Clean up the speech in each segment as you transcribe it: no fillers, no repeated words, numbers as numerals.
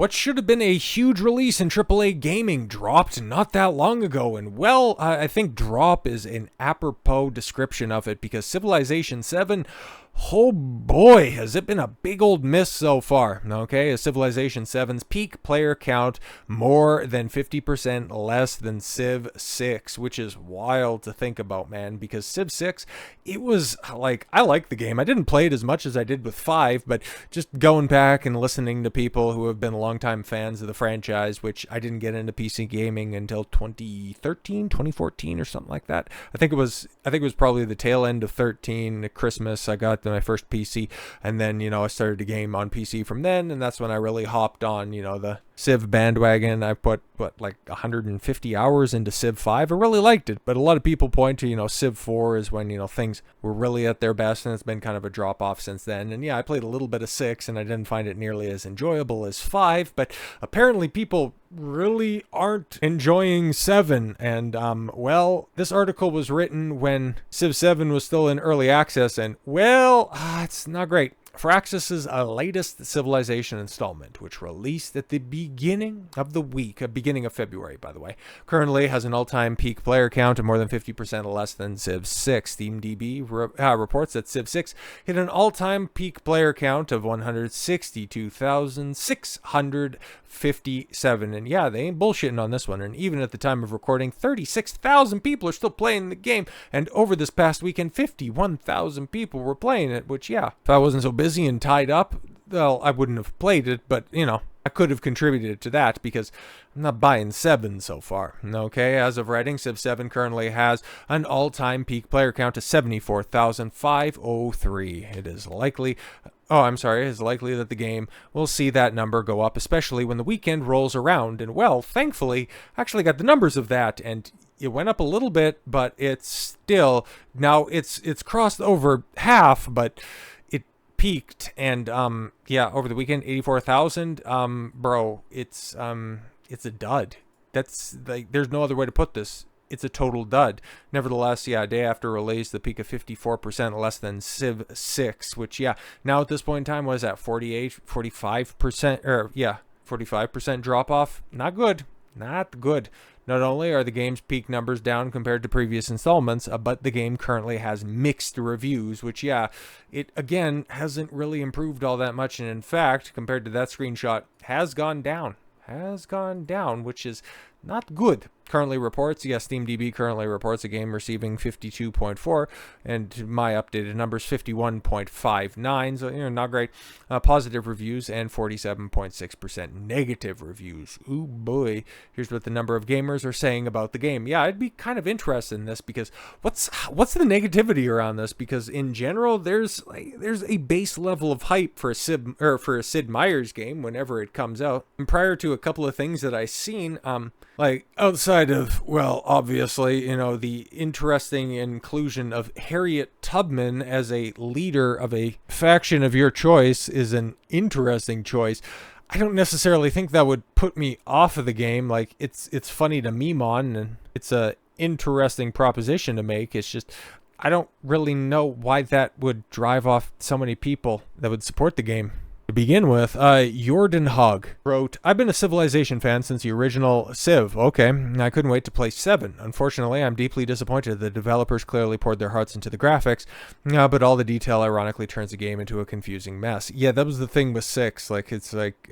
What should have been a huge release in AAA gaming dropped not that long ago, and well, I think drop is an apropos description of it because Civilization 7, oh boy, has it been a big old miss so far, okay? As Civilization 7's peak player count more than 50% less than Civ 6, which is wild to think about, man, because Civ 6, it was like, I like the game. I didn't play it as much as I did with 5, but just going back and listening to people who have been longtime fans of the franchise, which I didn't get into PC gaming until 2013, 2014 or something like that. I think it was probably the tail end of 13, Christmas, I got my first PC, and then, I started to game on PC from then, and that's when I really hopped on, the Civ bandwagon. I put, like 150 hours into Civ 5. I really liked it, but a lot of people point to, Civ 4 is when, things were really at their best, and it's been kind of a drop-off since then. And yeah, I played a little bit of 6, and I didn't find it nearly as enjoyable as 5, but apparently people really aren't enjoying 7, and well, this article was written when Civ 7 was still in early access, and well, it's not great. Firaxis's latest Civilization installment, which released at the beginning of the week, beginning of February, by the way, currently has an all-time peak player count of more than 50% less than Civ 6. SteamDB reports that Civ 6 hit an all-time peak player count of 162,657. And yeah, they ain't bullshitting on this one. And even at the time of recording, 36,000 people are still playing the game. And over this past weekend, 51,000 people were playing it, which, yeah, if I wasn't so busy and tied up, well, I wouldn't have played it, but, I could have contributed to that because I'm not buying 7 so far. Okay, as of writing, Civ 7 currently has an all-time peak player count of 74,503. It is likely that the game will see that number go up, especially when the weekend rolls around. And well, thankfully, I actually got the numbers of that, and it went up a little bit, but it's still, now it's crossed over half, but it peaked, and over the weekend, 84,000. Bro, it's a dud. That's like, there's no other way to put this. It's a total dud. Nevertheless, yeah, day after release, the peak of 54% less than Civ 6, which, yeah, now at this point in time, what is that, 45% drop off? Not good. Not good. Not only are the game's peak numbers down compared to previous installments, but the game currently has mixed reviews, which, yeah, it, again, hasn't really improved all that much, and in fact, compared to that screenshot, has gone down, which is not good. Currently reports, SteamDB currently reports a game receiving 52.4, and my updated numbers 51.59, so not great. Positive reviews and 47.6% negative reviews. Ooh boy, here's what the number of gamers are saying about the game. Yeah, I'd be kind of interested in this because what's the negativity around this? Because in general, there's a base level of hype for a Sid Meier's game whenever it comes out. And prior to a couple of things that I've seen, like outside of, well, obviously, the interesting inclusion of Harriet Tubman as a leader of a faction of your choice is an interesting choice. I don't necessarily think that would put me off of the game. Like, it's funny to meme on, and it's a interesting proposition to make. It's just, I don't really know why that would drive off so many people that would support the game. To begin with, Jordan Hogg wrote, I've been a Civilization fan since the original Civ. Okay, I couldn't wait to play 7. Unfortunately, I'm deeply disappointed. The developers clearly poured their hearts into the graphics, but all the detail ironically turns the game into a confusing mess. Yeah, that was the thing with 6. Like, it's like,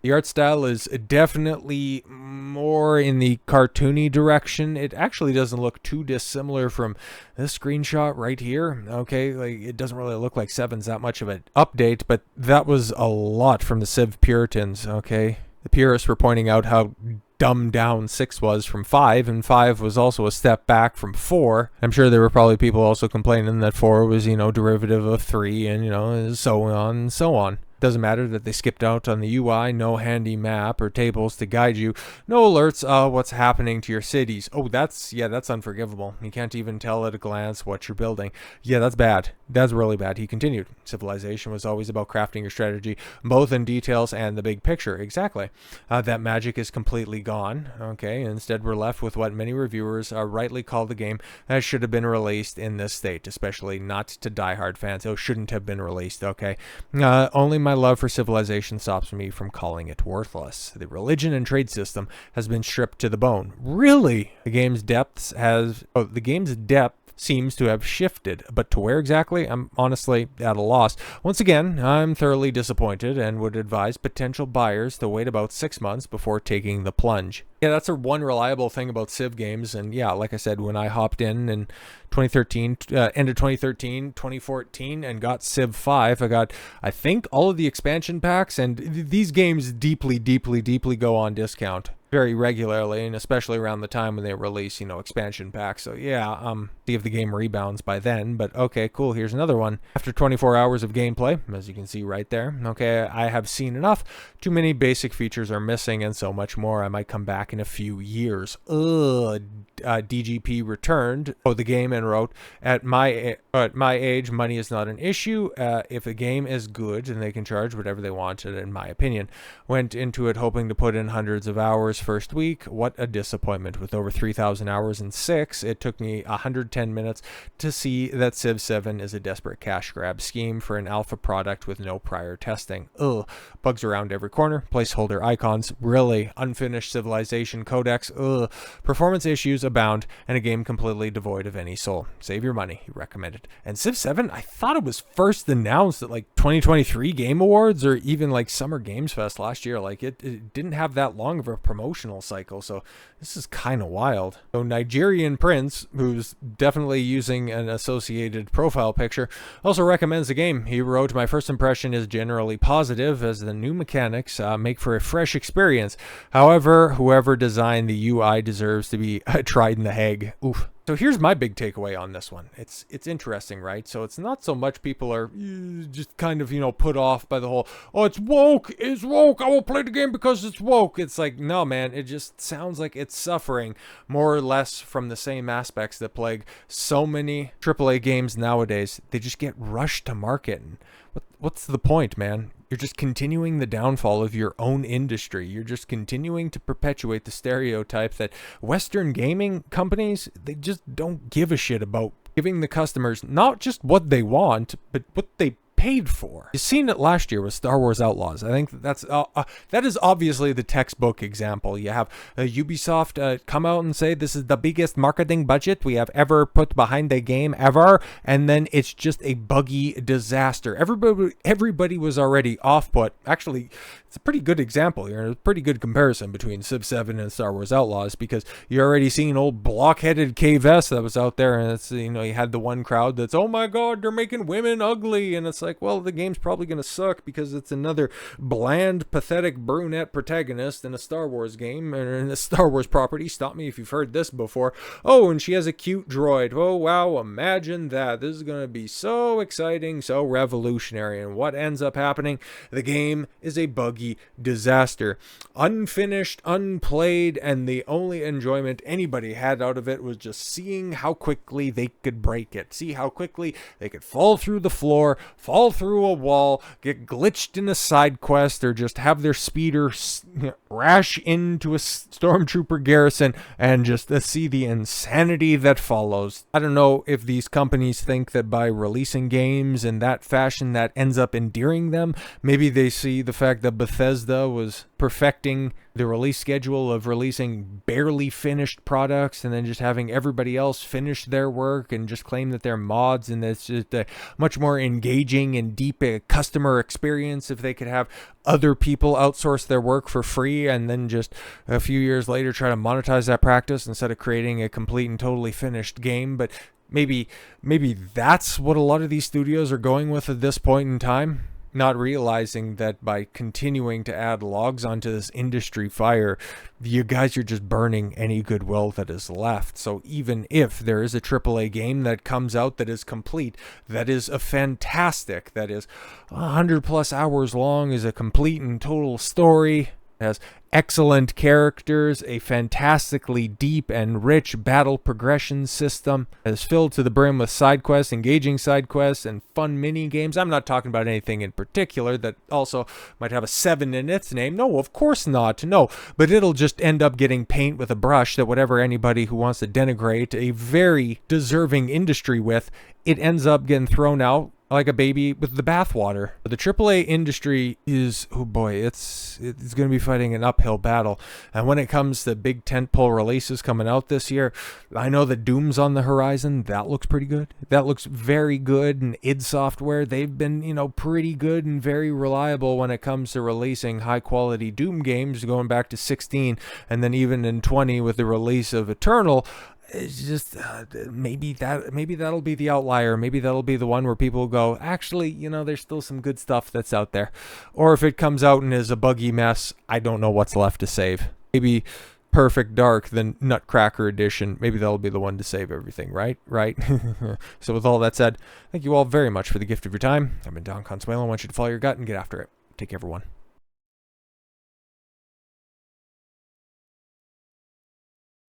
the art style is definitely more in the cartoony direction. It actually doesn't look too dissimilar from this screenshot right here. Okay, like, it doesn't really look like 7's that much of an update, but that was a lot from the Civ Puritans, okay? The purists were pointing out how dumbed down 6 was from 5, and 5 was also a step back from 4. I'm sure there were probably people also complaining that 4 was, derivative of 3, and, so on and so on. Doesn't matter that they skipped out on the UI, no handy map or tables to guide you, no alerts what's happening to your cities. Oh, that's unforgivable. You can't even tell at a glance what you're building. Yeah, that's bad. That's really bad. He continued, Civilization was always about crafting your strategy, both in details and the big picture. Exactly. That magic is completely gone. Okay, instead we're left with what many reviewers rightly call the game that should have been released in this state, especially not to diehard fans. It shouldn't have been released, okay? Only my love for Civilization stops me from calling it worthless. The religion and trade system has been stripped to the bone. Really? The game's depth seems to have shifted, but to where exactly? I'm honestly at a loss. Once again, I'm thoroughly disappointed and would advise potential buyers to wait about 6 months before taking the plunge. Yeah, that's a one reliable thing about Civ games, and yeah, like I said, when I hopped in 2013, end of 2013, 2014, and got Civ 5, I got, I think, all of the expansion packs, and these games deeply go on discount very regularly, and especially around the time when they release, expansion packs. So yeah, see if the game rebounds by then, but okay, cool, here's another one. After 24 hours of gameplay, as you can see right there, okay, I have seen enough. Too many basic features are missing and so much more. I might come back in a few years. DGP returned the game and wrote, at my age, money is not an issue. If a game is good, then they can charge whatever they want, in my opinion. Went into it hoping to put in hundreds of hours first week. What a disappointment. With over 3,000 hours in 6, it took me 110 minutes to see that Civ 7 is a desperate cash grab scheme for an alpha product with no prior testing. Bugs around every corner, placeholder icons, really, unfinished Civilization codex, performance issues abound, and a game completely devoid of any soul. Save your money, he recommended. And Civ 7, I thought it was first announced at 2023 Game Awards or even Summer Games Fest last year. It didn't have that long of a promotional cycle, so this is kind of wild. So Nigerian Prince, who's definitely using an associated profile picture, also recommends the game. He wrote, my first impression is generally positive as the new mechanics make for a fresh experience. However, whoever designed the UI deserves to be tried in the Hague. Oof. So here's my big takeaway on this one. It's interesting, right? So it's not so much people are just kind of, put off by the whole, it's woke, I will play the game because it's woke. It's no, man, it just sounds like it's suffering more or less from the same aspects that plague so many AAA games nowadays. They just get rushed to market. And what's the point, man? You're just continuing the downfall of your own industry. You're just continuing to perpetuate the stereotype that Western gaming companies, they just don't give a shit about giving the customers not just what they want, but what they paid for. You've seen it last year with Star Wars Outlaws. I think that is obviously the textbook example. You have Ubisoft come out and say this is the biggest marketing budget we have ever put behind a game ever, and then it's just a buggy disaster. Everybody was already off put. Actually, it's a pretty good example here, a pretty good comparison between Civ 7 and Star Wars Outlaws, because you're already seeing old block-headed KVS that was out there, and it's, you had the one crowd that's, oh my god, they're making women ugly, and it's well, the game's probably going to suck because it's another bland, pathetic brunette protagonist in a Star Wars game, or in a Star Wars property. Stop me if you've heard this before. Oh, and she has a cute droid. Oh, wow, imagine that. This is going to be so exciting, so revolutionary. And what ends up happening? The game is a buggy disaster. Unfinished, unplayed, and the only enjoyment anybody had out of it was just seeing how quickly they could break it. See how quickly they could fall through the floor, fall through a wall, get glitched in a side quest, or just have their speeder rash into a stormtrooper garrison and just see the insanity that follows. I don't know if these companies think that by releasing games in that fashion that ends up endearing them. Maybe they see the fact that Bethesda was perfecting the release schedule of releasing barely finished products and then just having everybody else finish their work and just claim that they're mods, and it's just a much more engaging and deep customer experience if they could have other people outsource their work for free and then just a few years later try to monetize that practice instead of creating a complete and totally finished game. But maybe that's what a lot of these studios are going with at this point in time, not realizing that by continuing to add logs onto this industry fire, you guys are just burning any goodwill that is left. So even if there is a AAA game that comes out that is complete, that is a fantastic, that is 100+ hours long, is a complete and total story, has excellent characters, a fantastically deep and rich battle progression system, is filled to the brim with side quests, engaging side quests, and fun mini games. I'm not talking about anything in particular that also might have a 7 in its name. No, of course not. No, but it'll just end up getting paint with a brush that whatever anybody who wants to denigrate a very deserving industry with, it ends up getting thrown out like a baby with the bathwater. The AAA industry is, oh boy, it's going to be fighting an uphill battle. And when it comes to big tentpole releases coming out this year, I know that Doom's on the horizon. That looks pretty good. That looks very good. And id Software, they've been, pretty good and very reliable when it comes to releasing high quality Doom games, going back to 16 and then even in 20 with the release of Eternal. It's just maybe that'll be the outlier. Maybe that'll be the one where people go, actually, there's still some good stuff that's out there. Or if it comes out and is a buggy mess, I don't know what's left to save. Maybe Perfect Dark, the Nutcracker edition, maybe that'll be the one to save everything, right? So with all that said, thank you all very much for the gift of your time. I've been Don Consuelo. I want you to follow your gut and get after it. Take care, everyone.